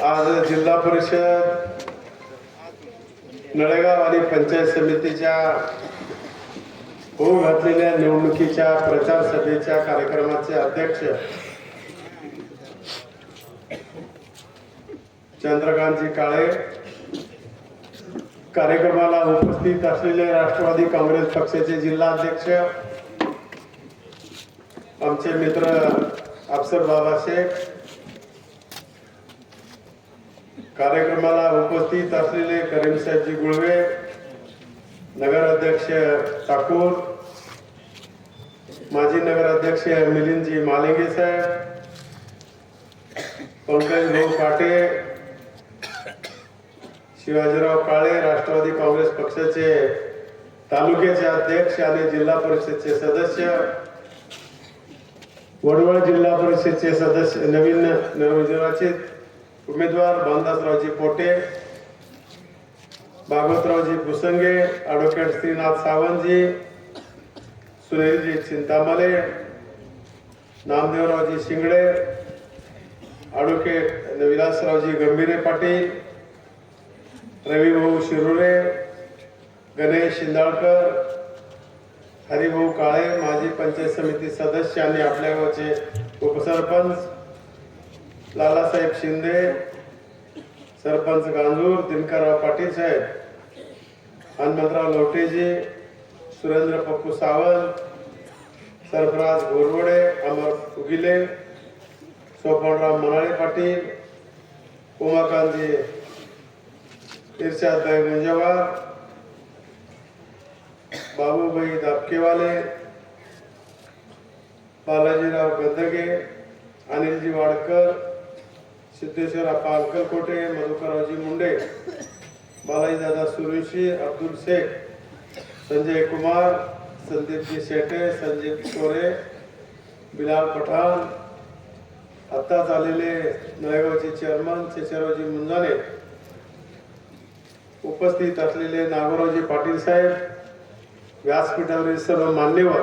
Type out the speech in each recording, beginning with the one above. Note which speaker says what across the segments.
Speaker 1: आज जिल्हा परिषद नळेगाव आणि पंचायत समितीच्या होऊ घातलेल्या निवडणुकीच्या प्रचार सभेच्या कार्यक्रमाचे अध्यक्ष चंद्रकांतजी काळे, कार्यक्रमाला उपस्थित असलेले राष्ट्रवादी काँग्रेस पक्षाचे जिल्हा अध्यक्ष आमचे मित्र अफसर बाबा शेख, कार्यक्रमाला उपस्थित असलेले करीम साहेबजी गुळवे, नगराध्यक्ष ठाकूर, माजी नगराध्यक्ष मिलिंदजी मालिंगे साहेब, पंकज भाऊ काटे, शिवाजीराव काळे, राष्ट्रवादी काँग्रेस पक्षाचे तालुक्याचे अध्यक्ष आणि जिल्हा परिषदचे सदस्य, वडवळ जिल्हा परिषदचे सदस्य, नवीन निर्वाचित उमेदवार भानदासरावजी पोटे, भागवतरावजी भुसंगे, ॲडव्होकेट श्रीनाथ सावंतजी, सुनीलजी चिंतामले, नामदेवरावजी शिंगडे, ॲडव्होकेट विलासरावजी गंभीरे पाटील, रविभाऊ शिरुरे, गणेश शिंदाळकर, हरिभाऊ काळे, माजी पंचायत समिती सदस्य आणि आपल्या गावचे उपसरपंच लालासाहेब शिंदे, सरपंच गांजूर दिनकरराव पाटील साहेब, हनुमंतराव लोटेजी, सुरेंद्र पप्पू सावंत, सरफराज गोरवडे, अमर उगिले, सोपनराव मनाळे पाटील, उमाकांतजी इर्शादभाई मुंजावार, बाबूभाई दापकेवाले, बालाजीराव गंदगे, अनिलजी वाडकर, सिद्धेश्वर पालकलकोटे, मधुकररावजी मुंडे, बालाजीदादा सुरुशी, अब्दुल शेख, संजय कुमार, संदीपजी शेटे, संजीव कोरे, बिलाल पठाण, आत्ताच आलेले नळेगावचे चेअरमन शेषरावजी मुंजाने, उपस्थित असलेले नागोरावजी पाटील साहेब, व्यासपीठावरील सर्व मान्यवर,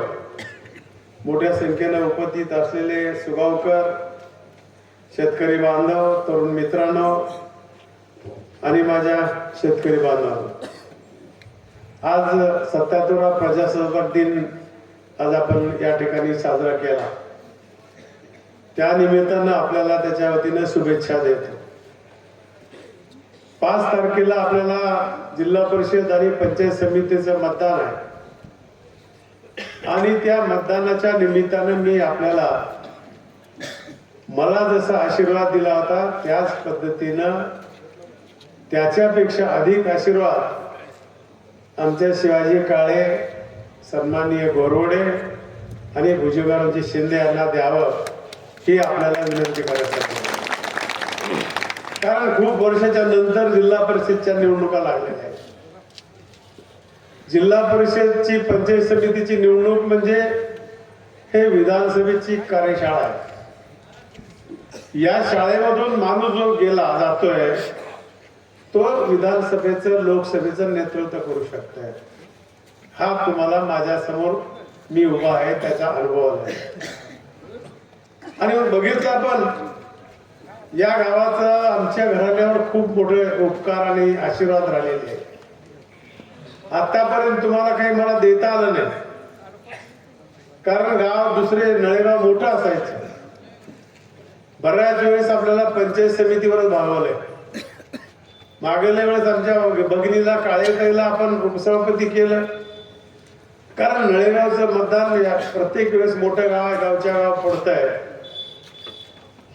Speaker 1: मोठ्या संख्येने उपस्थित असलेले सुगावकर, शेतकरी बांधव, तरुण मित्रांनो आणि माझ्या शेतकरी बांधवांनो, आज 77वा प्रजासत्ताक दिन आज आपण या ठिकाणी साजरा केला. त्या निमित्तानं आपल्याला त्याच्या वतीने शुभेच्छा देतो. 5 तारखेला आपल्याला जिल्हा परिषद आणि पंचायत समितीचं मतदान आहे आणि त्या मतदानाच्या निमित्तानं मी आपल्याला मला जसा आशीर्वाद दिला होता त्याच पद्धतीनं त्याच्यापेक्षा अधिक आशीर्वाद आमच्या शिवाजी काळे, सन्माननीय गोरवडे आणि भुजबळरावजी शिंदे यांना द्यावं ही आपल्याला विनंती करायची. कारण खूप वर्षाच्या नंतर जिल्हा परिषदच्या निवडणुका लागलेल्या आहेत. जिल्हा परिषदची पंचायत समितीची निवडणूक म्हणजे हे विधानसभेची कार्यशाळा आहे. या शाळेमधून माणूस जो गेला जातोय तो विधानसभेचं लोकसभेचं नेतृत्व करू शकतोय. हा तुम्हाला माझ्या समोर मी उभा आहे त्याचा अनुभव आहे. आणि बघितलं आपण या गावाचं आमच्या घराण्यावर खूप मोठे उपकार आणि आशीर्वाद राहिलेले आहे. आतापर्यंत तुम्हाला काही मला देता आलं नाही, कारण गाव दुसरे नळेगाव मोठं असायचं. बऱ्याच वेळेस आपल्याला पंचायत समितीवरच भागवलंय. मागल्या वेळेस आमच्या भगिनीला काळेताईला आपण उपसभापती केलं, कारण नळेगावचं मतदान प्रत्येक वेळेस मोठं गाव आहे, गावच्या गाव पडत आहे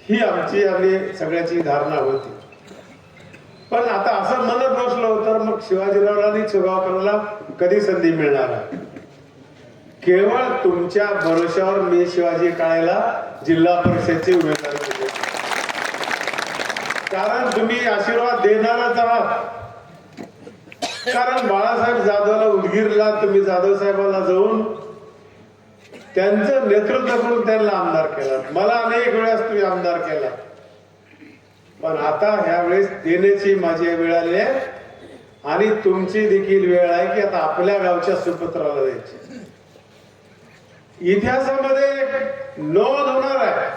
Speaker 1: ही आमची आणि सगळ्याची धारणा होती. पण आता असं म्हणत बसलो तर मग शिवाजीरावला आणि सुगावकरला कधी संधी मिळणार आहे? केवळ तुमच्या भरोश्यावर मी शिवाजी काळेला जिल्हा परिषदचे उमेदवारी दिले, कारण तुम्ही आशीर्वाद देणारच आहात. कारण बाळासाहेब जाधवला उदगीरला तुम्ही जाधव साहेबाला जाऊन त्यांचं नेतृत्व करून त्यांना आमदार केला. मला अनेक वेळेस तुम्ही आमदार केला, पण आता ह्या वेळेस देण्याची माझी वेळ आली आहे आणि तुमची देखील वेळ आहे की आता आपल्या गावच्या सुपुत्राला द्यायची. इतिहासामध्ये नोंद होणार आहे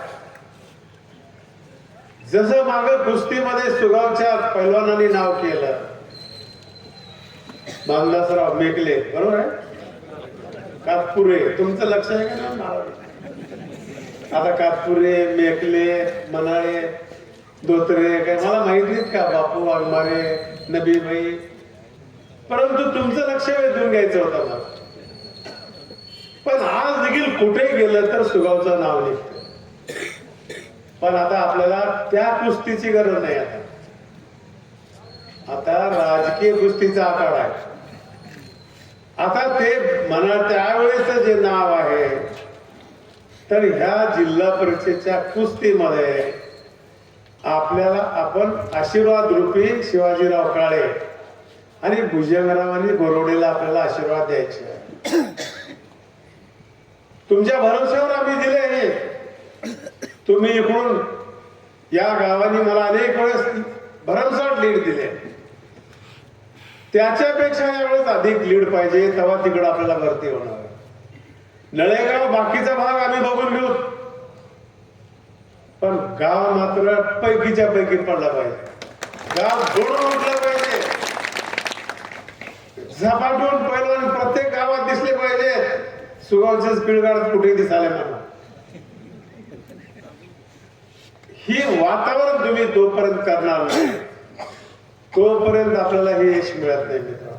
Speaker 1: जसं मागं कुस्तीमध्ये सुगावच्या पैलवानांनी नाव केलं, मानदासराव मेकले, बरोबर आहे, कातपुरे, तुमचं लक्ष आहे का नाव? आता कातपुरे, मेकले, मनाळे, धोत्रे काय मला माहित नाहीत का, बापू वाघमारे, नबीभाई, परंतु तुमचं लक्ष वेधून घ्यायचं होतं मला. पण आज देखील कुठे गेलं तर सुगावचं नाव निघतं. पण आता आपल्याला त्या कुस्तीची गरज नाही. आता राजकीय कुस्तीचा आखाडा आहे. आता ते म्हणा त्यावेळेस जे नाव आहे, तर ह्या जिल्हा परिषदेच्या कुस्तीमध्ये आपल्याला आपण आशीर्वाद रूपी शिवाजीराव काळे आणि भुजंगरावांनी गोरवडेला आपल्याला आशीर्वाद द्यायचे. तुमच्या भरोश्यावर आम्ही दिले हे. तुम्ही इकडून या गावाने मला अनेक वेळेस भरमसाठ लीड दिले, त्याच्यापेक्षा यावेळेस अधिक लीड पाहिजे, तेव्हा तिकडे आपल्याला भरती होणार. नळेगाव बाकीचा भाग आम्ही बघून घेऊ, पण गाव मात्र पैकीच्या पैकी पडला पाहिजे. गाव जोडून उठलं पाहिजे, झपाटून पैलवान प्रत्येक गावात दिसले पाहिजे. सुगावचे स्पीड गार्ड कुठे दिसाले मला. ही वातावरण तुम्ही तोपर्यंत करणार नाही, तोपर्यंत आपल्याला हे यश मिळत नाही. मित्र,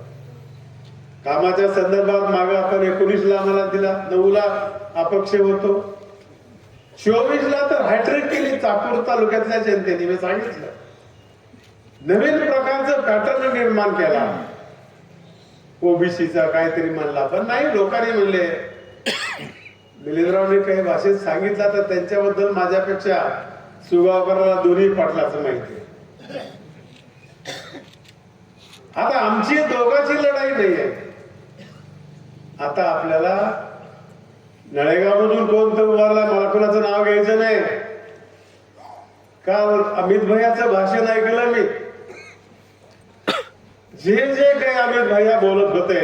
Speaker 1: कामाच्या संदर्भात मागे आपण 19ला आम्हाला दिला, 9ला अपक्ष होतो, 24ला तर हॅट्रिक केली चाकूर तालुक्यातल्या जनतेने. मी सांगितलं नवीन प्रकारचं पॅटर्न निर्माण केला, ओबीसीचा काहीतरी म्हणला, पण नाही, लोकांनी म्हणले. मिलिंदरावने काही भाषेत सांगितलं तर त्यांच्याबद्दल माझ्यापेक्षा सुगावकराला दोन्ही पाटलाचं माहिती. आता आमची दोघांची लढाई नाही आहे. आता आपल्याला नळेगाव मधून कोणतं उभारला, मला कोणाचं नाव घ्यायचं नाही. काल अमित भैयाचं भाषण ऐकलं मी. जे जे काही अमित भैया बोलत होते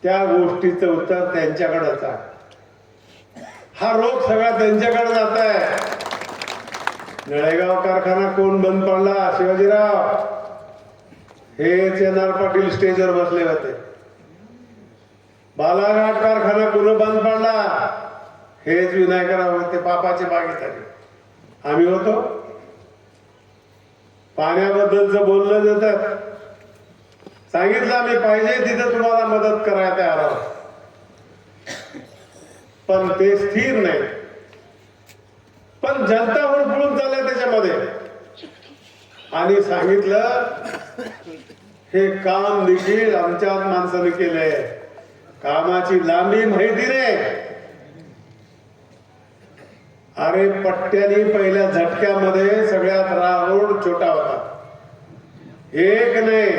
Speaker 1: त्या गोष्टीचं उत्तर त्यांच्याकडेच आहे. हा रोग सगळा त्यांच्याकडे जात आहे. नळेगाव कारखाना कोण बंद पडला? शिवाजीराव. हेच एन.आर. पाटील स्टेजवर बसले होते. बालाघाट कारखाना कोण बंद पडला? हेच विनायकराव होते, पापाचे भागीदारी. आम्ही होतो. पाण्याबद्दलच बोललं जातं, सांगितलं आम्ही पाहिजे तिथं तुम्हाला मदत करायला तयार आहोत, पण ते स्थिर नाही. पण जनता हुडफुडून चालल्या त्याच्यामध्ये. आणि सांगितलं हे काम देखील आमच्याच माणसाने केलंय. कामाची लांबी माहिती नाही. अरे पट्ट्यानी पहिल्या झटक्यामध्ये सगळ्यात रोड छोटा होता. एक नाही,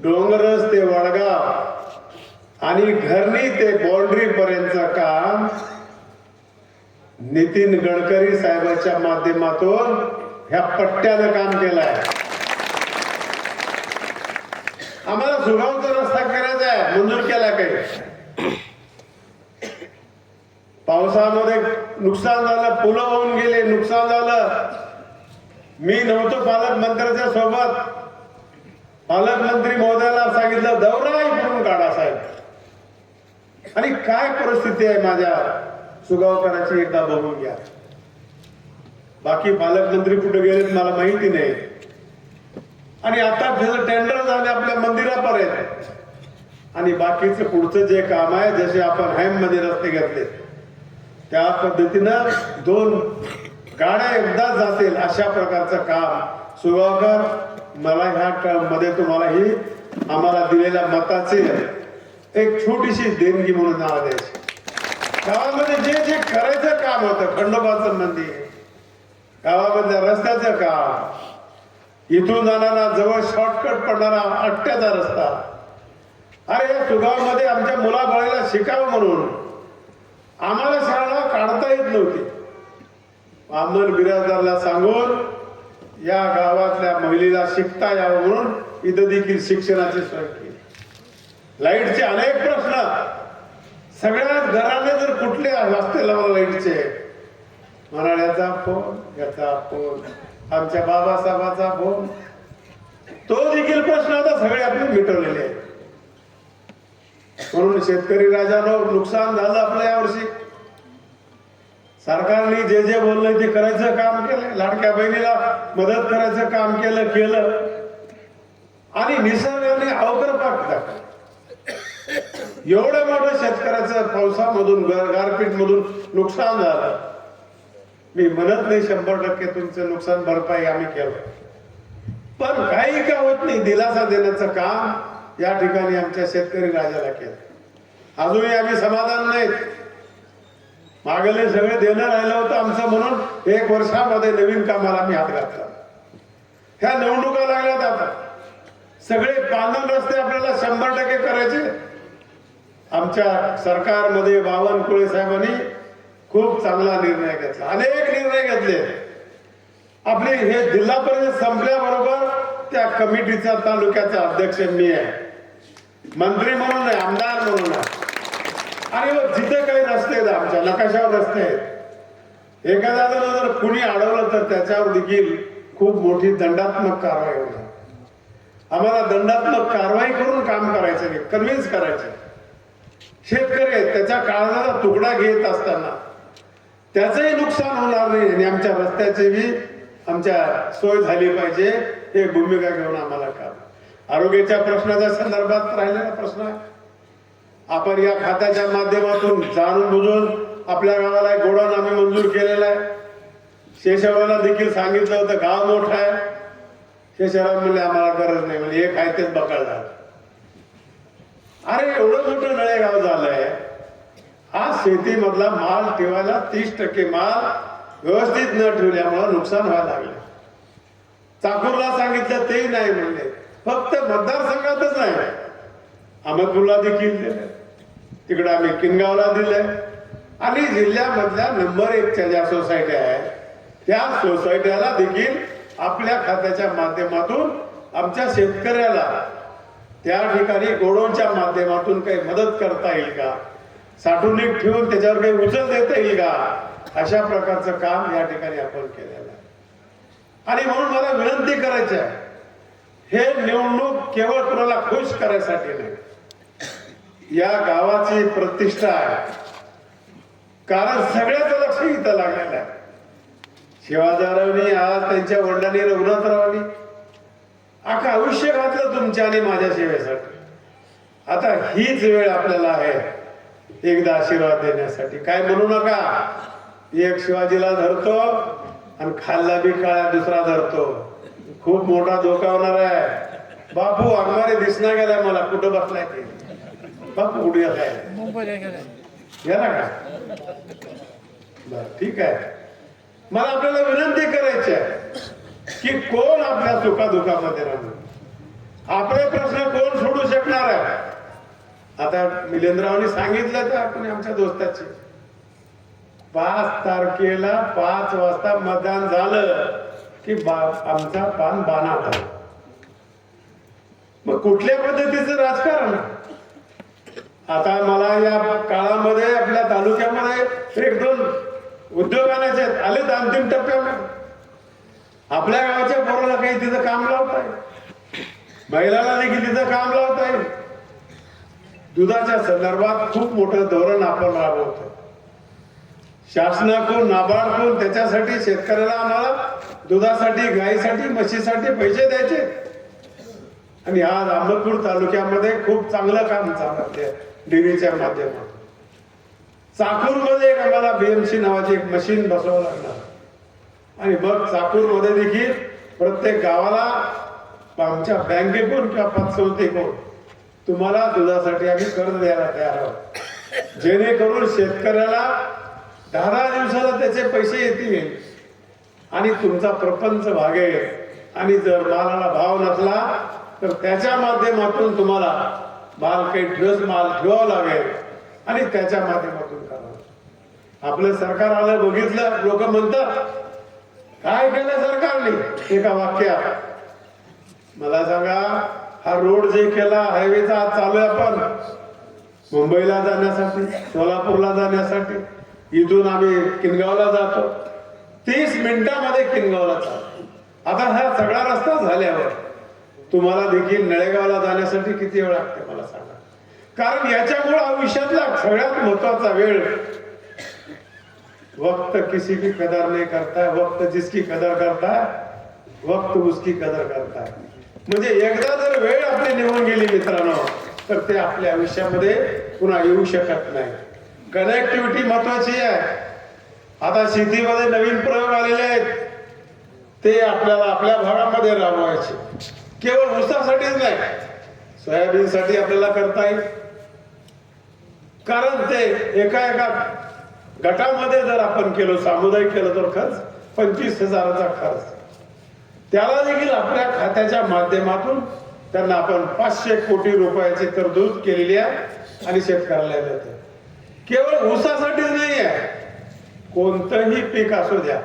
Speaker 1: डोंगरस ते वडगाव आणि घरणी ते बाउंड्री पर्यंतचं काम नितीन गडकरी साहेबांच्या माध्यमातून ह्या पट्ट्यानं काम केलंय. आम्हाला सुगावचा रस्ता करायचा आहे, मंजूर केला. काही पावसामध्ये नुकसान झालं, पुलं होऊन गेले, नुकसान झालं. मी नव्हतो पालकमंत्र्याच्या सोबत. पालकमंत्री महोदयाला सांगितलं दौरा इकडून काढा साहेब. आणि काय परिस्थिती आहे माझ्या सुगावकरांची एकदा बघून घ्या. बाकी पालकमंत्री कुठे गेलेत मला माहिती नाही. आणि आता त्याचं टेंडर झाले आपल्या मंदिरापर्यंत. आणि बाकीचं पुढचं जे काम आहे, जसे आपण हॅम मध्ये रस्ते घेतले त्या पद्धतीनं 2 गाड्या एकदाच जातील अशा प्रकारचं काम. सुगावकर, मला ह्या मध्ये तुम्हाला ही आम्हाला दिलेल्या मताची एक छोटीशी देणगी म्हणून नाव द्यायची. गावामध्ये जे जे करायचं काम होतं, खंडोबाचं मंदिर, गावामधल्या रस्त्याचं काम, इथून जाणारा जवळ शॉर्टकट पडणारा अट्ट्याचा रस्ता. अरे या सुगावमध्ये आमच्या मुलाबाळीला शिकावं म्हणून आम्हाला शाळा काढता येत नव्हती. अहमद बिराजदारला सांगून या गावातल्या महिलेला शिकता यावं म्हणून इथं देखील शिक्षणाची सोय केली. लाईटचे अनेक प्रश्न, सगळ्याच घराने जर कुठले वाचते लावला लाईटचे, म्हणाल्याचा फोन, याचा फोन, आमच्या बाबासाहेबाचा फोन, तो देखील प्रश्न आता सगळे आपले मिटवलेले आहेत. म्हणून शेतकरी राजानं नुकसान झालं आपल्या यावर्षी. सरकारने जे जे बोललं ते करायचं काम केलं, लाडक्या बहिणीला मदत करायचं काम केलं आणि निसर्गाने अवघड पाठ टाकलं. एवढं मोठं शेतकऱ्याचं पावसामधून गारपीटमधून नुकसान झालं. मी म्हणत नाही 100% तुमचं नुकसान भरपाई आम्ही केलं, पण काही का होत नाही, दिलासा देण्याचं काम या ठिकाणी आमच्या शेतकरी राजाला केलं. अजूनही आम्ही समाधान नाहीत. मागले सगळे देणं राहिलं होतं आमचं, म्हणून 1 वर्षामध्ये नवीन कामाला आम्ही हात घातला. ह्या निवडणुका लागल्यात, आता सगळे बांधून रस्ते आपल्याला 100% करायचे. आमच्या सरकारमध्ये बावनकुळे साहेबांनी खूप चांगला निर्णय घेतला, अनेक निर्णय घेतले. आपली हे जिल्हा परिषद संपल्याबरोबर त्या कमिटीचा तालुक्याचा अध्यक्ष मी आहे, मंत्री म्हणून आहे, आमदार म्हणून आहे. आणि मग जिथे काही रस्ते आहेत, आमच्या नकाशावर रस्ते आहेत, एखाद्याला जर कुणी अडवलं तर त्याच्यावर देखील खूप मोठी दंडात्मक कारवाई होणार. आम्हाला दंडात्मक कारवाई करून काम करायचं नाही, कन्व्हिन्स करायचं. शेतकरी आहेत, त्याच्या काळजाचा तुकडा घेत असताना त्याचंही नुकसान होणार नाही आणि आमच्या रस्त्याची बी आमच्या सोय झाली पाहिजे, हे भूमिका घेऊन आम्हाला काम. आरोग्याच्या प्रश्नाच्या संदर्भात राहिलेला प्रश्न आहे. आपण या खात्याच्या माध्यमातून जाणून बुजून आपल्या गावाला एक गोडाऊन आम्ही मंजूर केलेला आहे. शेषरावला देखील सांगितलं होतं गाव मोठं आहे. शेषराव म्हणले आम्हाला गरज नाही, म्हणजे एक आहे तेच बकाल झालं. अरे एवढं मोठं नळेगाव झालंय, हा शेतीमधला माल ठेवायला 30% माल व्यवस्थित न ठेवल्यामुळे नुकसान व्हायला लागले. चाकूरला सांगितलं तेही नाही म्हणले. फक्त मतदारसंघातच नाही, अहमदपूरला देखील दिलंय, तिकडे आम्ही किनगावला दिलंय आणि जिल्ह्यामधल्या नंबर 1च्या ज्या सोसायट्या आहेत त्या सोसायट्याला देखील आपल्या खात्याच्या माध्यमातून आमच्या शेतकऱ्याला त्या ठिकाणी गोडाऊनच्या माध्यमातून काही मदत करता येईल का, साठवणूक ठेवून त्याच्यावर काही उचल देता येईल का, अशा प्रकारचं काम या ठिकाणी आपण केलेलं आहे. आणि म्हणून मला विनंती करायची आहे, हे निवडणूक केवळ कोणाला खुश करायसाठी नाही, या गावाची प्रतिष्ठा आहे. कारण सगळ्याचं लक्ष इथं लागलेलं आहे. शिवाजीरावनी आज त्यांच्या वडिलांनी रघुनाथरावांनी अख्खं आयुष्य घातलं तुमच्या आणि माझ्या सेवेसाठी. आता हीच वेळ आपल्याला आहे एकदा आशीर्वाद देण्यासाठी. काय म्हणू नका, एक शिवाजीला धरतो आणि खाल्ला बी काळ्या दुसरा धरतो, खूप मोठा धोका होणार आहे. बापू अगमारे दिसना गेलाय मला, कुठं बसलाय ते बापू, कुठे गेला का? बर ठीक आहे. मला आपल्याला विनंती करायची आहे की कोण आपल्या सुखादुखामध्ये राहणार, आपले प्रश्न कोण सोडू शकणार आहे. आता मिलिंदरावांनी सांगितलं तर आपण आमच्या दोस्ताची 5 तारखेला 5 वाजता मतदान झालं की आमचा पान बाणा झाला. मग कुठल्या पद्धतीचं राजकारण? आता मला या काळामध्ये आपल्या तालुक्यामध्ये 1-2 उद्योग आणायचे आहेत, आले तर अंतिम टप्प्यामध्ये. आपल्या गावाच्या पोराला काही तिथं काम लावताय, महिलांना देखील तिथं काम लावताय. दुधाच्या संदर्भात खूप मोठं धोरण आपण राबवतो. शासनाकडून नाबार्डकडून त्याच्यासाठी शेतकऱ्याला आम्हाला दुधासाठी, गायीसाठी, म्हशीसाठी पैसे द्यायचे. आणि आज अहमदपूर तालुक्यामध्ये खूप चांगलं काम चालू डेअरीच्या माध्यमातून. चाकूरमध्ये एक आम्हाला BMC नावाची एक मशीन बसवावं लागणार आणि मग चाकूरमध्ये देखील प्रत्येक गावाला आमच्या बँकेकडून किंवा पतसंस्थेकडून तुम्हाला दुधासाठी आम्ही कर्ज द्यायला तयार आहोत, जेणेकरून शेतकऱ्याला 10 दिवसाला त्याचे पैसे येतील आणि तुमचा प्रपंच भागेल. आणि जर मालाला भाव नसला तर त्याच्या माध्यमातून तुम्हाला माल काही ठोस माल ठेवावा लागेल आणि त्याच्या माध्यमातून करावं. आपलं सरकार आलं बघितलं, लोक म्हणतात काय केलं सरकारने, एका वाक्यात मला सांगा. हा रोड जे केला हायवेचा आज चालू आहे, आपण मुंबईला जाण्यासाठी, सोलापूरला जाण्यासाठी, इथून आम्ही किनगावला जातो, 30 मिनिटांमध्ये किनगावला चालतो. आता हा सगळा रस्ता झाल्यावर तुम्हाला देखील नळेगावला जाण्यासाठी किती वेळ लागते मला सांगा. कारण याच्यामुळे आयुष्यातला सगळ्यात महत्वाचा वेळ, वक्त किसी की कदर नहीं करता है, वक्त जिसकी कदर करता है वक्त उसकी कदर करता है. म्हणजे एकदा जर वेळ आपली निघून गेली मित्रांनो तर ते आपल्या आयुष्यामध्ये पुन्हा येऊ शकत नाही. कनेक्टिव्हिटी महत्वाची आहे. आता शेतीमध्ये नवीन प्रयोग आलेले आहेत, ते आपल्याला आपल्या भागामध्ये राबवायचे. केवळ ऊसासाठीच नाही, सोयाबीनसाठी आपल्याला करता येईल. कारण ते एका गटामध्ये जर आपण केलं, सामुदायिक केलं तर खर्च 25,000चा खर्च. त्याला देखील आपल्या खात्याच्या माध्यमातून त्यांना आपण 500 कोटी रुपयाची तरतूद केलेली आहे आणि शेतकऱ्याला देतो. केवळ ऊसासाठीच नाही आहे, कोणतंही पीक असू द्या,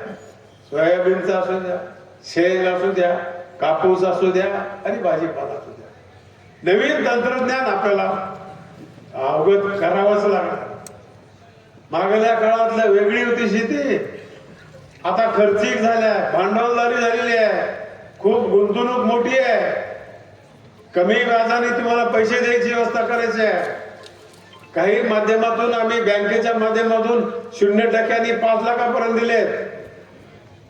Speaker 1: सोयाबीनचा असू द्या, शेंग असू द्या, कापूस असू द्या आणि भाजीपाला असू द्या, नवीन तंत्रज्ञान आपल्याला अवगत करावंच लागणार. मागल्या काळातल्या वेगळी होती शेती, आता खर्चिक झाल्या, भांडवलदारी झालेली आहे, खूप गुंतवणूक मोठी आहे, कमी व्याजाने तुम्हाला पैसे द्यायची व्यवस्था करायची आहे. काही माध्यमातून आम्ही बँकेच्या माध्यमातून 0% 5 लाखापर्यंत दिलेत.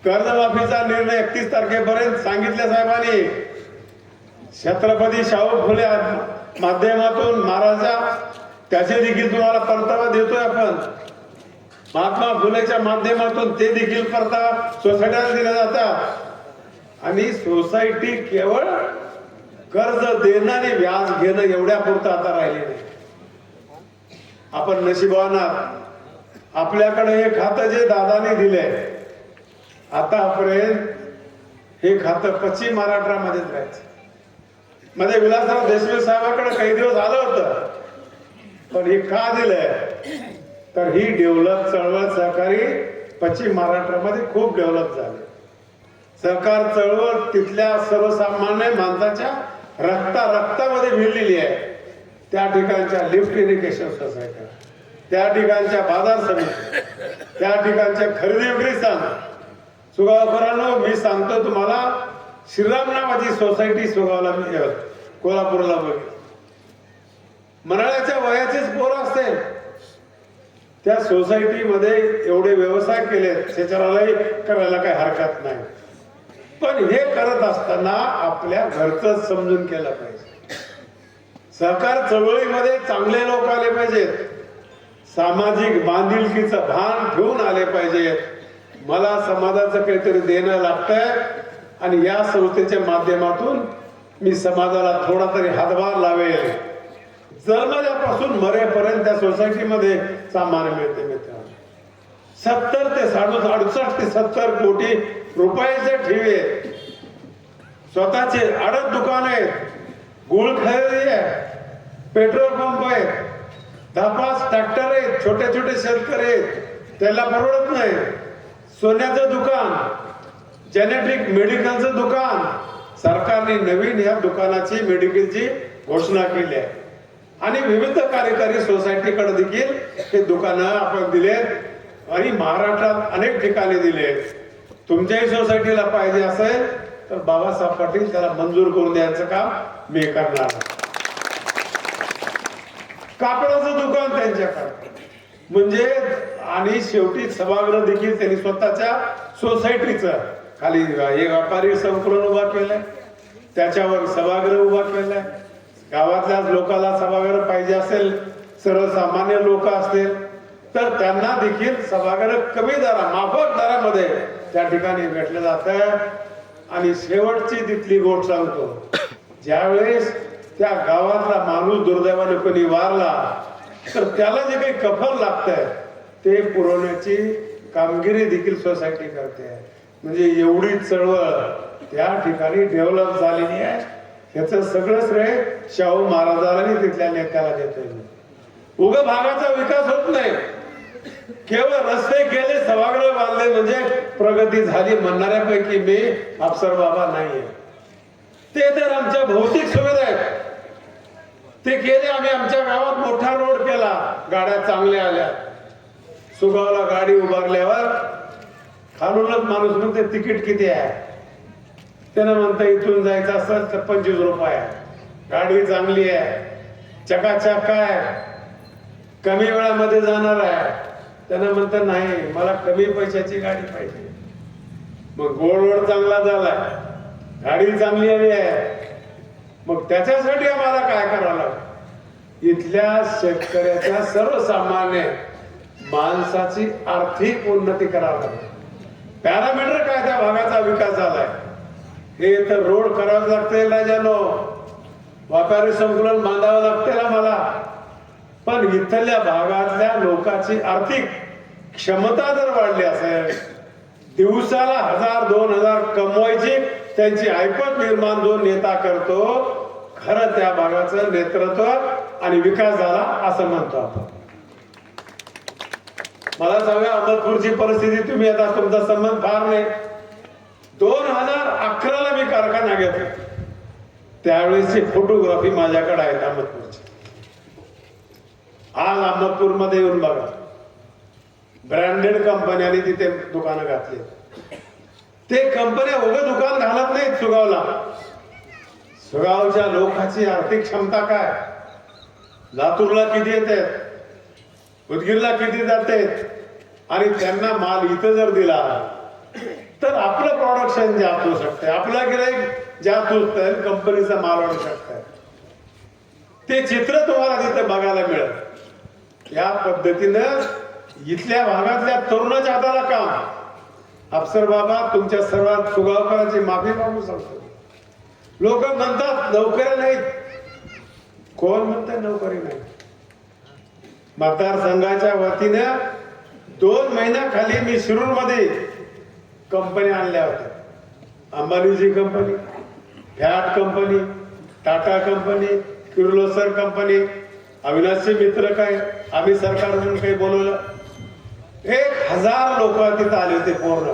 Speaker 1: कर्जमाफीचा निर्णय 31 तारखेपर्यंत सांगितले साहेबांनी. छत्रपती शाहू फुले माध्यमातून महाराजा त्याचे देखील तुम्हाला परतावा देतोय आपण. महात्मा फुलेच्या माध्यमातून ते देखील परतावा सोसायटीला दिला जातात. आणि सोसायटी केवळ कर्ज देणं आणि व्याज घेणं एवढ्या पुरतं आता राहिले नाही. आपण नशिबवान आहात, आपल्याकडे हे खातं जे दादाने दिले आतापर्यंत, हे खातं पश्चिम महाराष्ट्रामध्येच राहायचं. मध्ये विलासराव देशमुख साहेबांकडे काही दिवस आलं होतं, पण हे का दिलंय तर ही डेव्हलप चळवळ सहकारी पश्चिम महाराष्ट्रामध्ये खूप डेव्हलप झाली. सहकार चळवळ तिथल्या सर्वसामान्य माणसाच्या रक्तामध्ये भिडलेली आहे. त्या ठिकाणच्या लिफ्ट इरिगेशन सोसायटी, त्या ठिकाणच्या बाजार समिती, त्या ठिकाणच्या खरेदी विक्री संघ. सुगावकरांनो, मी सांगतो तुम्हाला, श्रीराम नावाची सोसायटी सुगावला कोल्हापूरला बघ, मनाळ्याच्या वयाचेच पोर असते. त्या सोसायटीमध्ये एवढे व्यवसाय केले, शेतकऱ्यालाही करायला काही हरकत नाही. पण हे करत असताना आपल्या घरचं समजून केलं पाहिजे. सहकार चळवळीमध्ये चांगले लोक आले पाहिजेत, सामाजिक बांधिलकीचं भान ठेवून आले पाहिजेत. मला समाजाचं काहीतरी देणं लागतंय आणि या संस्थेच्या माध्यमातून मी समाजाला थोडा तरी हातभार लावेल. जन्मल्यापासून मरेपर्यंत त्या सोसायटीमध्ये सामान मिळते मित्रांनो. 68 ते 70 कोटी रुपयाचे ठेवे, स्वतःचे आडत दुकान आहेत, गुळ खरेदी आहे, पेट्रोल पंप आहेत, 10-5 ट्रॅक्टर आहेत, छोटे छोटे शेतकरी आहेत, त्याला परवडत नाही. सोन्याचं दुकान, जेनेटिक मेडिकलचं दुकान, सरकारने नवीन या दुकानाची मेडिकलची घोषणा केली आहे. आणि विविध कार्यकारी सोसायटीकडे देखील हे दुकानं आपण दिलेत आणि महाराष्ट्रात अनेक ठिकाणी दिले. तुमच्याही सोसायटीला पाहिजे असेल तर बाबासाहेब पाटील त्याला मंजूर करून द्यायचं काम मी करणार. कापडाचं दुकान त्यांच्याकडे म्हणजे, आणि शेवटी सभागृह देखील त्यांनी स्वतःच्या सोसायटीचं खाली हे व्यापारी संकुलन उभा केलंय, त्याच्यावर सभागृह उभा केलाय. गावातल्या लोकांना सभागृह पाहिजे असेल, सर्वसामान्य लोक असतील तर त्यांना देखील सभागृह कमी माफक दरामध्ये त्या ठिकाणी भेटलं जातं. आणि शेवटची तिथली गोष्ट सांगतो, ज्यावेळेस त्या गावातला माणूस दुर्दैवाने कोणी वारला तर त्याला जे काही कफन लागतंय ते पुरवण्याची कामगिरी देखील सोसायटी करते. म्हणजे एवढी चळवळ त्या ठिकाणी डेव्हलप झालेली आहे. याचं सगळं श्रेय शाहू महाराजांनी तिथल्या नेत्याला देतोय. उगा भागाचा विकास होत नाही, केवळ रस्ते केले, सभागृह बांधले म्हणजे प्रगती झाली म्हणणाऱ्यापैकी मी अफसर बाबा नाहीये. ते तर आमच्या भौतिक सुविधा आहेत, ते केले आम्ही. आमच्या गावात मोठा रोड केला, गाड्या चांगल्या आल्या. सुगावला गाडी उभारल्यावर खालूनच माणूस म्हणते तिकीट किती आहे, त्यानं म्हणतं इथून जायचं असेल तर 25 रुपये आहे, गाडी चांगली आहे, चकाचक आहे, कमी वेळामध्ये जाणार आहे. त्यानं म्हणतं नाही, मला कमी पैशाची गाडी पाहिजे. मग गोड चांगला झालाय, गाडी चांगली हवी आहे, मग त्याच्यासाठी आम्हाला काय करावं लागतं? इथल्या शेतकऱ्याच्या सर्वसामान्य माणसाची आर्थिक उन्नती करावी लागते. पॅरामीटर काय त्या भागाचा विकास झालाय, हे तर रोड करावं लागते राजानो, व्यापारी संकुलन बांधावं लागते आम्हाला, पण इथल्या भागातल्या लोकांची आर्थिक क्षमता जर वाढली असेल, दिवसाला 1000-2000 कमवायची त्यांची ऐपत निर्माण जो नेता करतो, खरं त्या भागाचं नेतृत्व आणि विकास झाला असं म्हणतो आपण. मला सांगा अहमदपूरची परिस्थिती, तुम्ही आता तुमचा संबंध फार नाही. 2011ला मी कारखाना घेतला, त्यावेळेसची फोटोग्राफी माझ्याकडे आहेत अहमदपूरची. आज अहमदपूरमध्ये येऊन बघा, ब्रँडेड कंपन्यांनी तिथे दुकानं घातली. ते कंपन्या उभं दुकान घालत नाहीत सुगावला. सुगावच्या लोकांची आर्थिक क्षमता काय, लातूरला किती येतात, उदगीरला किती जाते, आणि त्यांना माल इथं जर दिला तर आपलं प्रोडक्शन जास्त होऊ शकते, आपला गिराईक जास्त होत, कंपनीचा माल वाढू शकतो. ते चित्र तुम्हाला तिथे बघायला मिळेल. या पद्धतीनं इथल्या भागातल्या तरुणाच्या हाताला काम. अफसर बाबा, तुमच्या सर्वात सुगावकरांची माफी मागू सांगतो. लोक म्हणतात नोकऱ्या नाहीत, कोण म्हणतात नोकरी नाही? मतदारसंघाच्या वतीनं 2 महिन्याखाली मी शिरूर मध्ये कंपनी आणल्या होत्या. अंबानीची कंपनी, फॅट company, Tata company, Kirloskar company, अविनाशचे मित्र काय, आम्ही सरकार म्हणून काही बोलवलं. 1000 लोक तिथं आले होते, पूर्ण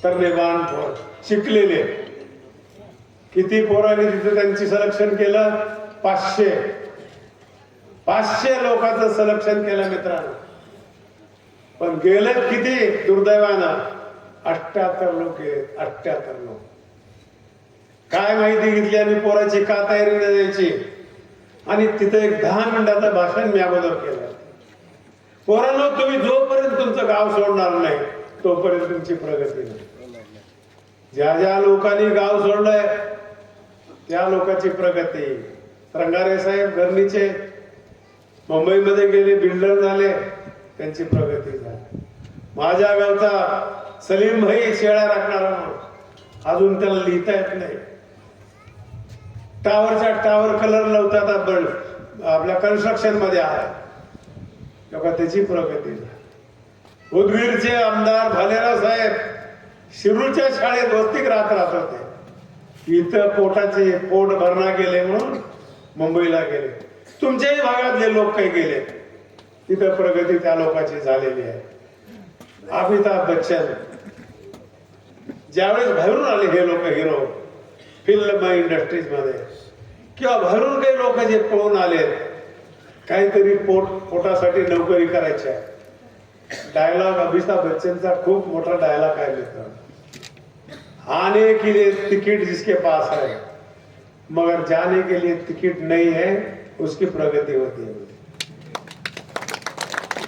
Speaker 1: तरनेबाण पोर, शिकलेले. किती पोरांनी तिथे त्यांची सिलेक्शन केलं? 500 लोकांचं सिलेक्शन केलं मित्रांनो. पण गेले किती दुर्दैवानं 78 लोक आहेत. 78 लोक. काय माहिती घेतली आम्ही पोराची, का तयारी नाही द्यायची, आणि तिथे एक 10 मिनिटाचं भाषण मी अगोदर केलं. पोरांनो, तुम्ही जोपर्यंत तुमचं गाव सोडणार नाही तोपर्यंत तुमची प्रगती नाही. ज्या ज्या लोकांनी गाव सोडलंय त्या लोकांची प्रगती. रंगारे साहेब गरणीचे मुंबईमध्ये गेले, बिल्डर झाले, त्यांची प्रगती झाली. माझ्या गावचा सलीम भाई शेळ्या राखणारा माणूस, अजून त्याला लिहिता येत नाही. टावरच्या टावर कलर लावतात, आपल्या कन्स्ट्रक्शन मध्ये आहे, त्याची प्रगती झाली. उदगीरचे आमदार भालेराव साहेब शिरूरच्या शाळेत वस्तीक राहत होते. इथं पोट भरणा गेले म्हणून मुंबईला गेले. तुमच्याही भागातले लोक काही गेले, तिथं प्रगती त्या लोकांची झालेली आहे. अमिताभ बच्चन ज्यावेळेस बाहेरून आले हे लोक हिरो फिल्म इंडस्ट्रीज मध्ये, किंवा बाहेरून काही लोक जे पळून आले, काहीतरी पोटासाठी नोकरी करायची. डायलॉग अमिताभ बच्चनचा खूप मोठा डायलॉग आहे मित्र, आने के लिए टिकट जिसके पास है मगर जाने के लिए टिकट नहीं है उसकी प्रगती होती है.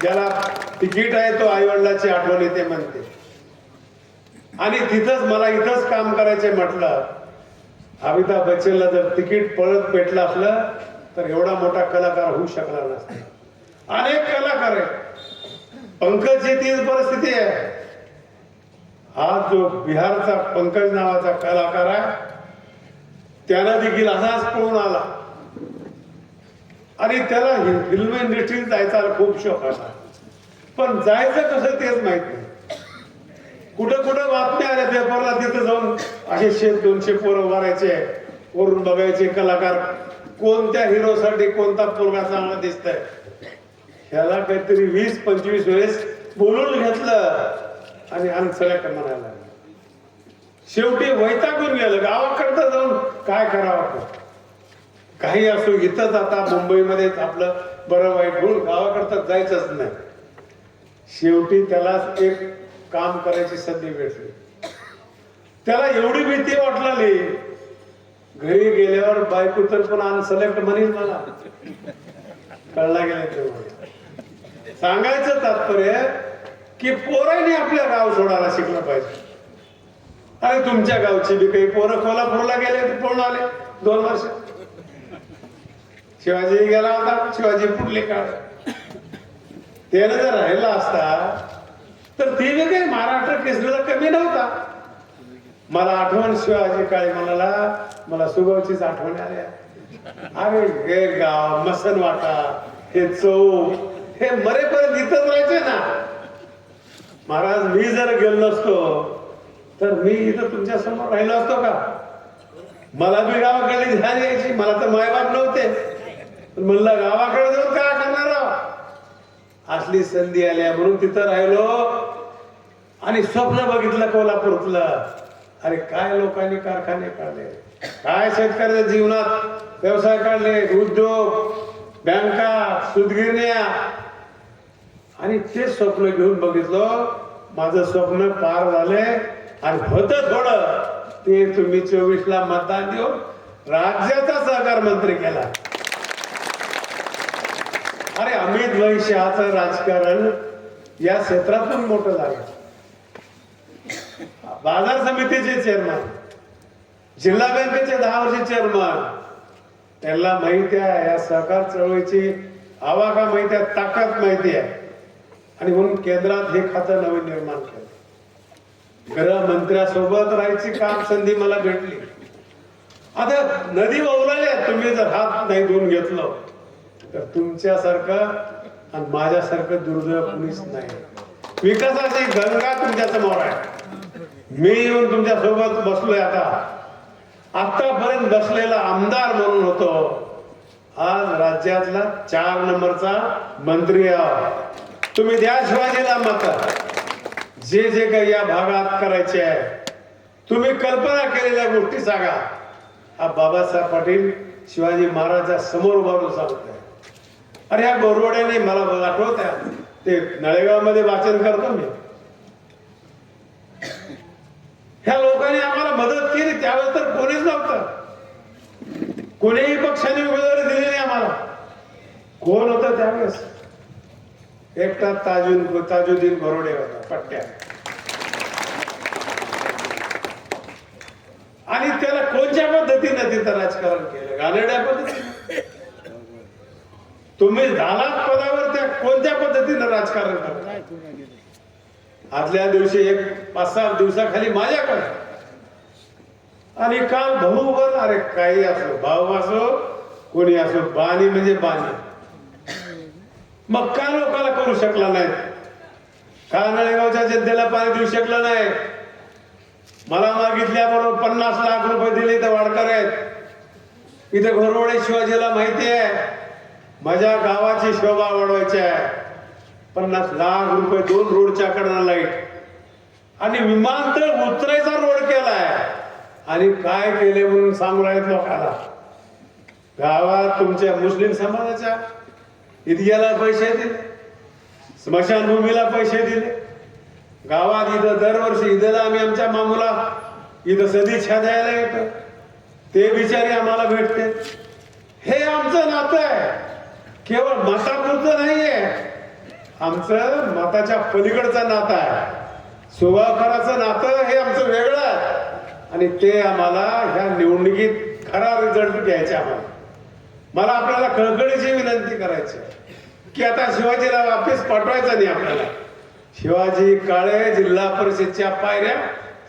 Speaker 1: ज्याला तिकीट आहे तो आई वडिलांची आठवण येते म्हणते. आणि तिथंच मला इथंच काम करायचे म्हटलं, अमिताभ बच्चनला जर तिकीट पळत भेटलं असलं तर एवढा मोठा कलाकार होऊ शकला नसता. अनेक कलाकार आहेत. पंकजची तीच परिस्थिती आहे. हा जो बिहारचा पंकज नावाचा कलाकार आहे, त्याला देखील असाच पळून आला आणि त्याला फिल्म इंडस्ट्रीत जायचा खूप शौक होता, पण जायचं कसं तेच माहित नाही. कुठं कुठं बातम्या आल्या पेपरला, तिथं जाऊन असे 100-200 पोरं मारायचे, वरून बघायचे कलाकार कोणत्या हिरोसाठी कोणता पोरगा चांगला दिसतंय. ह्याला काहीतरी 20-25 वेळेस बोलून घेतलं आणि अनसलेक्ट म्हणायला लागलं. शेवटी वैतागून गेलं. गावाकडं जाऊन काय करावं, काही असो, इथंच आता मुंबईमध्येच आपलं बरं वाईट होऊन गावाकडं जायचंच नाही. शेवटी त्याला एक काम करायची संधी भेटली. त्याला एवढी भीती वाटली, घरी गेल्यावर बायको तर पण अनसिलेक्ट म्हणेल मला, कळला गेला तेव्हा. सांगायचं तात्पर्य की पोरांनी आपल्या गाव सोडायला शिकलं पाहिजे. अरे तुमच्या गावची बी काही पोरं कोल्हापूरला गेले ते पळून आले 2 वर्ष. शिवाजी गेला होता, शिवाजी पुढले काळ त्यानं जर राहिला असता तर ती बी काही महाराष्ट्र केसरीला कमी नव्हता. मला आठवण शिवाजी काळे म्हणाला, मला सुगावचीच आठवण आल्या. अरे हे गाव मसनवाटा, हे चौक, हे मरेपर्यंत इथंच राहायचे ना. महाराज मी जर गेलो नसतो तर मी इथं तुमच्या समोर राहिलो असतो का? मला बी गावाकडे ध्यान यायची, मला तर मायबाप नव्हते. म्हणलं गावाकडे जाऊन काय करणार, असली संधी आल्या म्हणून तिथं राहिलो आणि स्वप्न बघितलं कोल्हापूरतलं. अरे काय लोकांनी कारखाने काढले, काय शेतकऱ्याच्या जीवनात व्यवसाय काढले, उद्योग, बँका, सूतगिरण्या, आणि ते स्वप्न घेऊन बघितलं. माझं स्वप्न पार झाले आणि होतं थोडं ते तुम्ही 24ला मतदान देऊन राज्याचा सहकार मंत्री केला. अरे अमित भाई शहाचं राजकारण या क्षेत्रातून मोठं झालं. बाजार समितीचे चेअरमन, जिल्हा बँकेचे 10 वर्ष चेअरमन, त्यांना माहिती आहे या सहकार चळवळीची आवाका माहिती आहे, ताकद माहिती आहे. आणि म्हणून केंद्रात हे खातं नवीन निर्माण केलं. गृहमंत्र्यासोबत राहायची काम संधी मला भेटली. आता नदी ओलाल्या, तुम्ही जर हात नाही धुवून घेतलं तर तुमच्यासारखं आणि माझ्यासारखं दुर्दैव कुणीच नाही. विकासाची गंगा तुमच्या समोर आहे. मी येऊन तुमच्या सोबत बसलोय. आतापर्यंत बसलेला आमदार म्हणून होतो, आज राज्यातला 4 नंबरचा मंत्री आहोत. तुम्ही द्या शिवाजीला मत. जे जे काही या भागात करायचे आहे, तुम्ही कल्पना केलेल्या गोष्टी सांगा. हा बाबासाहेब पाटील शिवाजी महाराजांच्या समोर उभारून सांगतोय. अरे ह्या गोरवड्याने मला आठवत आहे, ते नळेगाव मध्ये वाचन करतो मी. ह्या लोकांनी आम्हाला मदत केली, त्यावेळेस तर कोणीच नव्हतं. कोणीही पक्षाने उमेदवारी दिली नाही आम्हाला. कोण होतं त्यावेळेस? एकटा ताजुद्दीन गोरवडे होता, पट्ट्या. आणि त्याला कोणत्या पद्धतीने तिथं राजकारण केलं? घाणेरड्या पद्धतीने. तुम्ही झालात पदावर, त्या कोणत्या पद्धतीने राजकारण करता? आदल्या दिवशी 5-6 दिवसाखाली माझ्याकडे आणि काल भाऊ वर, अरे काही असो, भाऊ असो कोणी असो, बाणी म्हणजे बाणी. मग का लोकांना करू शकला नाही? का नळेगावच्या जनतेला पाणी देऊ शकलं नाही? मला मागितल्याबरोबर 50 लाख रुपये दिले तर वाडकर आहेत. इथे घोरवडे शिवाजीला माहिती आहे माझ्या गावाची शोभा वाढवायची आहे. 50 लाख रुपये 2 रोडच्या कडनं लाईट आणि विमानतळ उतरायचा रोड केलाय. आणि काय केले म्हणून सांगू राहिलेत लोकांना. गावात तुमच्या मुस्लिम समाजाच्या ईदग्याला पैसे दिले, स्मशानभूमीला पैसे दिले. गावात इथं दरवर्षी ईदला आम्ही आमच्या मामूला इथं सदिच्छा द्यायला येतो, ते बिचारे आम्हाला भेटते. हे आमचं नातं आहे, केवळ मतापुरतं नाहीये. आमचं मताच्या पलीकडचं नातं आहे. सुगावकरांचं नातं हे आमचं वेगळं आहे. आणि ते आम्हाला ह्या निवडणुकीत खरा रिझल्ट घ्यायचा. मला आपल्याला कळकळीची विनंती करायची की आता शिवाजीला वापस पाठवायचा नाही आपल्याला. शिवाजी काळे जिल्हा परिषदच्या पायऱ्या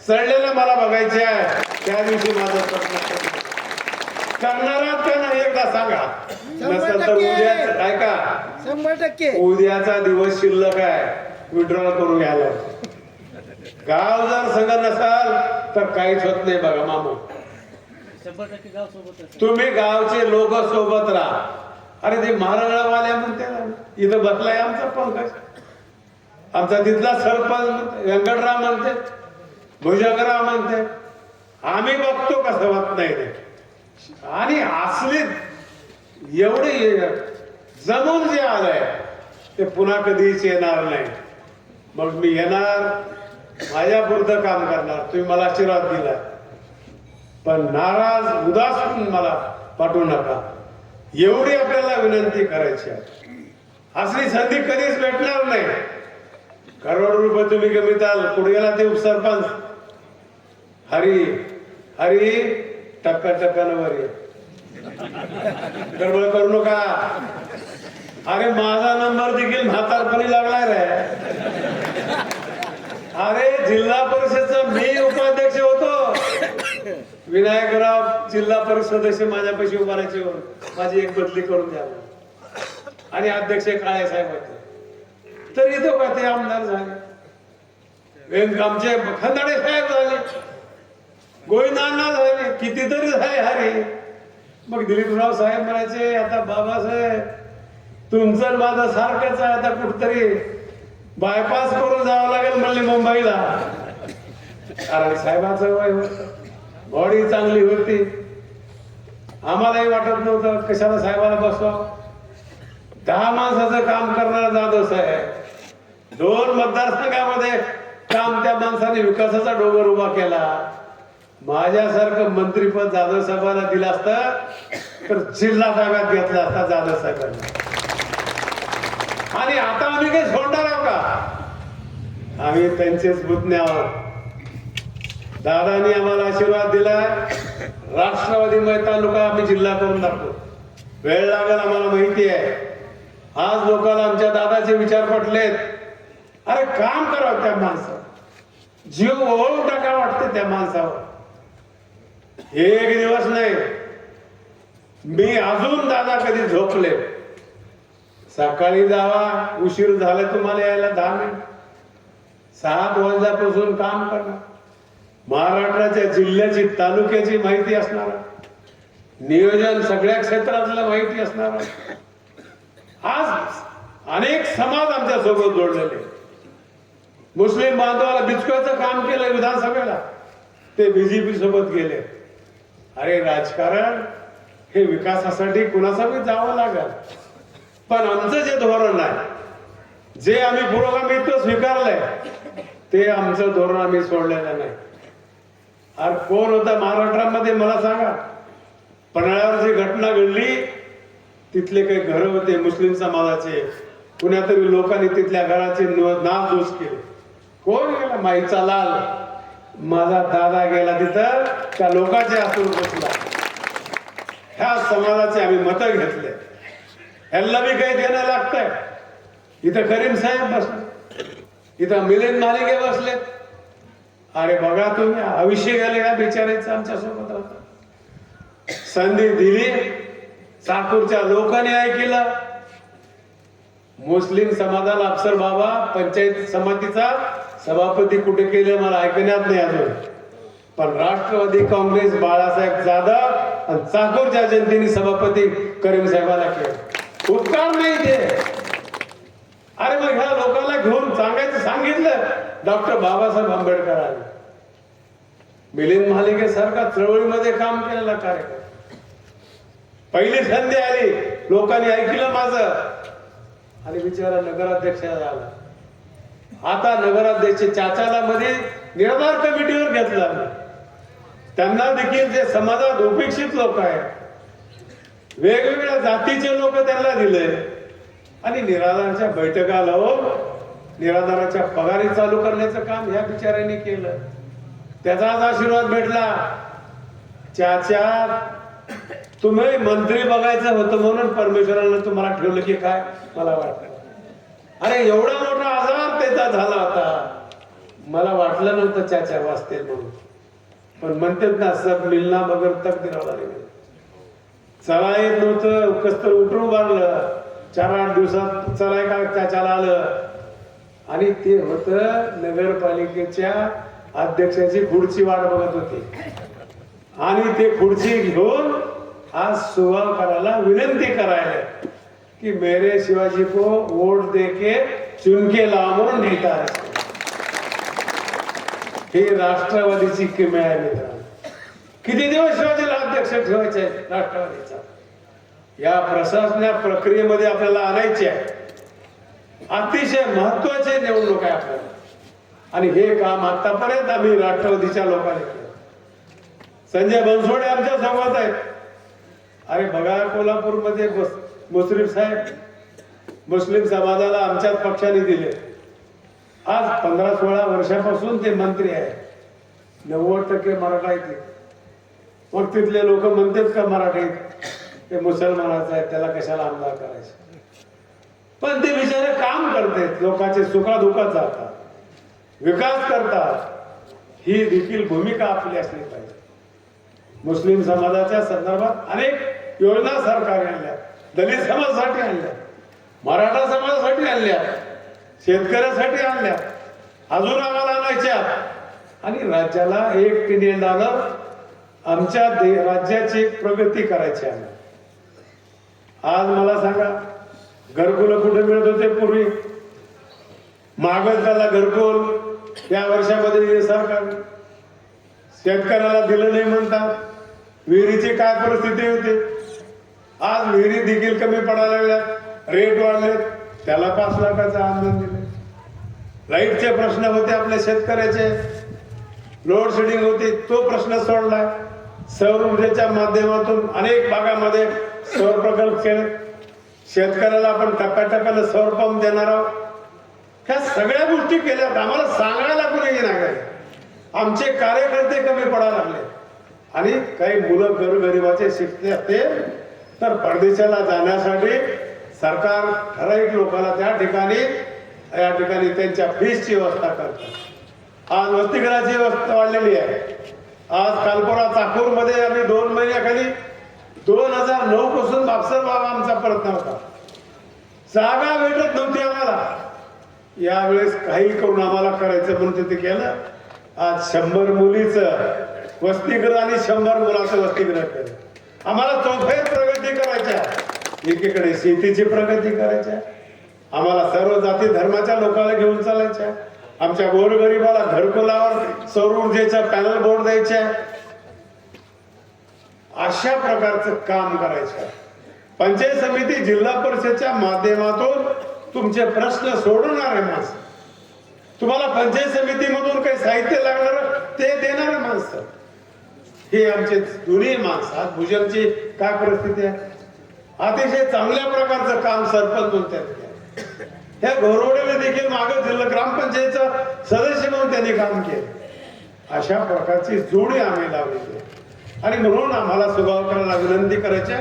Speaker 1: चढलेल्या मला बघायचे आहे. त्या दिवशी माझं स्वप्न करणारात का नाही एकदा सांगा. नसेल तर उद्या काय का
Speaker 2: 100%
Speaker 1: उद्याचा दिवस शिल्लक आहे, विड्रॉल करून घ्यायला. गाव जर संघ नसाल तर काहीच होत नाही. बघा मामू,
Speaker 2: 100% गाव सोबत
Speaker 1: तुम्ही गावचे लोक सोबत राहा. अरे ते महाराष्ट्रवाल्या म्हणते ना, इथं बसलाय आमचा पंकज, आमचा तिथला सरपंच व्यंकटराव म्हणते, भुजंगराव म्हणते. आम्ही बघतो कसं होत नाही ते. आणि असले एवढे जमून जे आलंय ते पुन्हा कधीच येणार नाही. मग मी येणार माझ्या पुरतं काम करणार, तुम्ही मला आशीर्वाद दिला, पण नाराज उदास होऊन मला पाठवू नका, एवढी आपल्याला विनंती करायची आहे. असली संधी कधीच भेटणार नाही. करोड रुपये तुम्ही कमीताल, कुठे गेला ते उपसरपंच, हरी हरी टक्का टक्कानं वर ये, गडबड करू नका. अरे माझा नंबर देखील म्हातारपणी लागलाय रे. अरे जिल्हा परिषदचा मी उपाध्यक्ष होतो, विनायकराव जिल्हा परिषद सदस्य माझ्या पैसे उभारायचे, माझी एक बदली करून द्यावी, आणि अध्यक्ष काळे साहेब होते. तरी तो का ते आमदार झाले, आमचे खंदाडे साहेब झाले, गोविंदांना झाले, कितीतरी झाले. अरे मग दिलीपराव साहेब म्हणायचे, आता बाबासाहेब तुमचं माझं सारखंच आहे, आता कुठतरी बायपास करून जावं लागेल म्हणले मुंबईला. कारण साहेबाचं वय होतं, बॉडी चांगली होती, आम्हालाही वाटत नव्हतं कशाला साहेबाला बसवावं. 10 माणसाचं काम करणारा जाधव साहेब, 2 मतदारसंघामध्ये काम त्या माणसाने विकासाचा डोंगर उभा केला. माझ्यासारखं मंत्रीपद जाधव साहेबांना दिलं असतं तर जिल्हा ताब्यात घेतला असता जाधव साहेबांनी. आणि आता आम्ही काही सोडणार आहोत का? आम्ही त्यांचेच पुतणे आहोत. दादानी आम्हाला आशीर्वाद दिलाय, राष्ट्रवादीमय तालुका आम्ही जिल्हा करून दाखवतो. वेळ लागेल आम्हाला माहिती आहे. आज लोकांना आमच्या दादाचे विचार पटलेत. अरे काम करावं त्या माणसावर, जीव ओळून टाका वाटते त्या माणसावर. एक दिवस नाही, मी अजून दादा कधी झोपले. सकाळी जावा, उशीर झाला तुम्हाला यायला 10 मिनिट, 7 वाजल्यापासून काम करणार. महाराष्ट्राच्या जिल्ह्याची तालुक्याची माहिती असणार, नियोजन सगळ्या क्षेत्रातलं माहिती असणार. आज अनेक समाज आमच्या सोबत जोडलेले. मुस्लिम बांधवाला बिचकायचं काम केलं विधानसभेला, ते बीजेपी सोबत गेले. अरे राजकारण हे विकासासाठी कुणासाठी जावं लागेल, पण आमचं जे धोरण आहे, जे आम्ही पुरोगामित्व स्वीकारलंय, ते आमचं धोरण आम्ही सोडलेलं नाही. अरे कोण होता महाराष्ट्रामध्ये मला सांगा. पन्हाळ्यावर जी घटना घडली, तिथले काही घर होते मुस्लिम समाजाचे, कुण्या तरी लोकांनी तिथल्या घराचे नासधूस केले. कोण गेला? माईचा लाल, माझा दादा गेला तिथं, त्या लोकांचे आतून बसला. ह्या समाजाचे आम्ही मतं घेतले, ह्याला बी काही देणं लागतंय. इथं करीम साहेब बसले, इथं मिलिंद मालिके बसले. अरे बघा तुम्ही, आयुष्य गेले या बिचारायचं आमच्या सोबत होता. संधी दिली, साकूरच्या लोकांनी ऐकलं. मुस्लिम समाजाला अफसर बाबा पंचायत समितीचा सभापती कुठे केले मला ऐकण्यात नाही अजून, पण राष्ट्रवादी काँग्रेस बाळासाहेब जाधव आणि चाकूरच्या जनतेने सभापती करीम साहेबाला केलं. उपकार नाही ते. अरे मग ह्या लोकांना घेऊन सांगितलं डॉक्टर बाबासाहेब आंबेडकरांनी. मिलिंद महालिके सारखा चळवळीमध्ये काम केलेला कार्यक्रम. पहिली संधी आली, लोकांनी ऐकलं माझं, आणि बिचारा नगराध्यक्ष झाला. आता नगराध्यक्ष चाचाला मध्ये निराधार कमिटीवर घेतला. त्यांना देखील जे समाजात उपेक्षित लोक आहेत, वेगवेगळ्या जातीचे लोक त्यांना दिले, आणि निराधारच्या बैठका लावून निराधाराच्या पगारी चालू करण्याचं काम ह्या बिचाऱ्यांनी केलं. त्याचाच आशीर्वाद भेटला. चाचा तुम्ही मंत्री बघायचं होतं म्हणून परमेश्वरानं तुम्हाला ठेवलं की काय मला वाटतं. अरे एवढा मोठा आजार त्याचा झाला होता, मला वाटलं नव्हतं चाचा वाचते म्हणून. पण म्हणतात ना, सब मिलना बगर तकदीराला रे. चला येत नव्हतं, कसं उठून बांधलं. 4-8 दिवसात चलाय का चाचाला आलं. आणि ते होतं नगरपालिकेच्या अध्यक्षाची खुर्ची वाट बघत होती, आणि ते खुर्ची घेऊन आज सुवाल करायला विनंती करायला की मेरे शिवाजी को वोट देके चुनके लावा म्हणून लिहिता है. हे राष्ट्रवादीची किमया आहे मित्रांनो. किती दिवस शिवाजीला अध्यक्ष ठेवायचे राष्ट्रवादीचा? या प्रशासना प्रक्रियेमध्ये आपल्याला आणायचे आहे. अतिशय महत्वाचे निवडणूक आहे आपल्याला. आणि हे काम आतापर्यंत आम्ही राष्ट्रवादीच्या लोकांनी केलं. संजय बनसोडे आमच्या सोबत आहेत. अरे बघा, कोल्हापूरमध्ये मुश्रीफ साहेब मुस्लिम समाजाला आमच्याच पक्षाने दिले. आज 15-16 वर्षापासून ते मंत्री आहे. 90% मराठा. मग तिथले लोक म्हणतात का मराठीत ते मुसलमानाचं आहे, त्याला कशाला आमदार करायचं. पण ते बिचारे काम करतात, लोकांचे सुखादुखात जातात, विकास करतात. ही देखील भूमिका आपली असली पाहिजे. मुस्लिम समाजाच्या संदर्भात अनेक योजना सरकारने आणल्या, दलित समाजासाठी आणल्या, मराठा समाजासाठी आणल्या, शेतकऱ्यासाठी आणल्या, अजून आम्हाला आणायच्या. आणि राज्याला $1 ट्रिलियन आमच्या राज्याची प्रगती करायची आहे. आज मला सांगा, घरकुल कुठे मिळत होते पूर्वी? मागच झाला घरकुल या वर्षामध्ये दिले सरकार. शेतकऱ्याला दिलं नाही म्हणतात. विहिरीची काय परिस्थिती होती? आज विहिरी देखील कमी पडायला लागल्या, रेट वाढले, त्याला 5 लाखाचा अनुदान दिले. लाईटचे प्रश्न होते आपल्या शेतकऱ्याचे, लोड शेडिंग होती, तो प्रश्न सोडलाय. सौर ऊर्जेच्या माध्यमातून अनेक भागामध्ये सौर प्रकल्प केले. शेतकऱ्याला आपण टप्प्याटप्प्यानं सौर पंप देणार आहोत. ह्या सगळ्या गोष्टी केल्या. आम्हाला सांगायला कुणी नाही. आमचे कार्यकर्ते कमी पडायला लागले. आणि काही मुलं गरीबाचे शिकले असते तर परदेशाला जाण्यासाठी सरकार ठराविक लोकांना त्या ठिकाणी या ठिकाणी त्यांच्या फीसची व्यवस्था करतात. आज वसतिगृहाची व्यवस्था वाढलेली आहे. आज कालपुरा चाकूरमध्ये आम्ही 2 महिन्याखाली 2009 पासून बापसर बाबा आमचा प्रयत्न होता. जागा भेटत नव्हती आम्हाला. यावेळेस काही करून आम्हाला करायचं म्हणून ते केलं. आज 100 मुलीचं वसतिगृह आणि 100 मुलाचं वसतिगृह केलं. आम्हाला चौफेर प्रगती करायच्या. एकीकडे शेतीची प्रगती करायच्या, आम्हाला सर्व जाती धर्माच्या लोकांना घेऊन चालायच्या, आमच्या गोरगरिबाला घरकुलावर सौर ऊर्जेचा पॅनल बोर्ड द्यायचे. अशा प्रकारचं काम करायचं. पंचायत समिती जिल्हा परिषदच्या माध्यमातून तुमचे प्रश्न सोडवणारे माणसं, तुम्हाला पंचायत समितीमधून काही साहित्य लागणार ते देणारे माणसं, हे आमचे दोन्ही माणसं. आज भुजलची काय परिस्थिती आहे? अतिशय चांगल्या प्रकारचं काम सरपंच म्हणतात. ह्या घोरवडेने देखील मागे जिल्हा ग्रामपंचायतचा सदस्य म्हणून त्यांनी काम केलं. अशा प्रकारची जोडी आम्ही लावली. आणि म्हणून आम्हाला सुगावकरांना विनंती करायची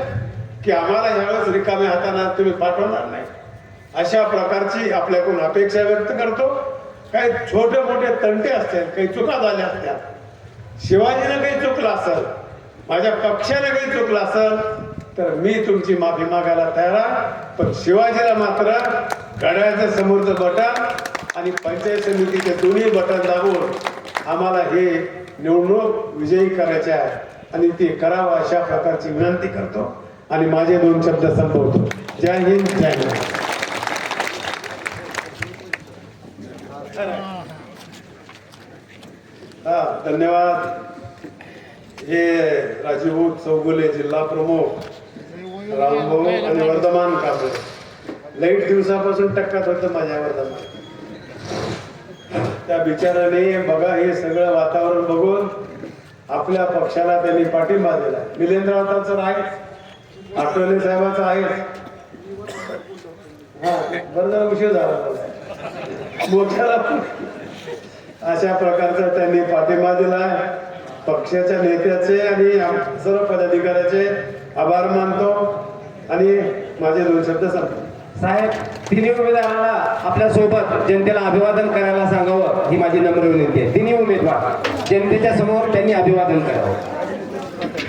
Speaker 1: की आम्हाला यावेळेस रिकाम्या हाताना तुम्ही पाठवणार नाही, अशा प्रकारची आपल्याकडून अपेक्षा व्यक्त करतो. काही छोटे मोठे तंटे असतील, काही चुका झाल्या असत्या, शिवाजीनं काही चुकलं असेल, माझ्या पक्षाने काही चुकलं असेल तर मी तुमची माफी मागायला तयार आहे. पण शिवाजीला मात्र घड्याळाच्या समोरचं बटन आणि पंचायत समितीचे दोन्ही बटन दाबून आम्हाला हे निवडणूक विजयी करायचे आहे आणि ते करावं अशा प्रकारची विनंती करतो आणि माझे 2 शब्द संपवतो. जय हिंद, जय महाराष्ट्र. धन्यवाद. हे राजीव चौगुले जिल्हा प्रमुख, रामभाऊ आणि वर्धमान कांबळे. लाईट दिवसापासून टक्कात होतं माझ्या वर्धमान. त्या बिचाराने बघा हे सगळं वातावरण बघून आपल्या पक्षाला त्यांनी पाठिंबा दिला. मिलिंद राऊतांचं आहे, आठवले साहेबांचं आहे. हा बरं जरा उशीर झाला मोठ्याला. अशा प्रकारचा त्यांनी पाठिंबा दिला. पक्षाच्या नेत्याचे आणि सर्व पदाधिकाऱ्याचे आभार मानतो आणि माझे 2 शब्द सांगतो.
Speaker 3: साहेब, तिन्ही उमेदवारांना आपल्या सोबत जनतेला अभिवादन करायला सांगावं ही माझी नम्र विनंती आहे. तिन्ही उमेदवार जनतेच्या समोर त्यांनी अभिवादन करावं.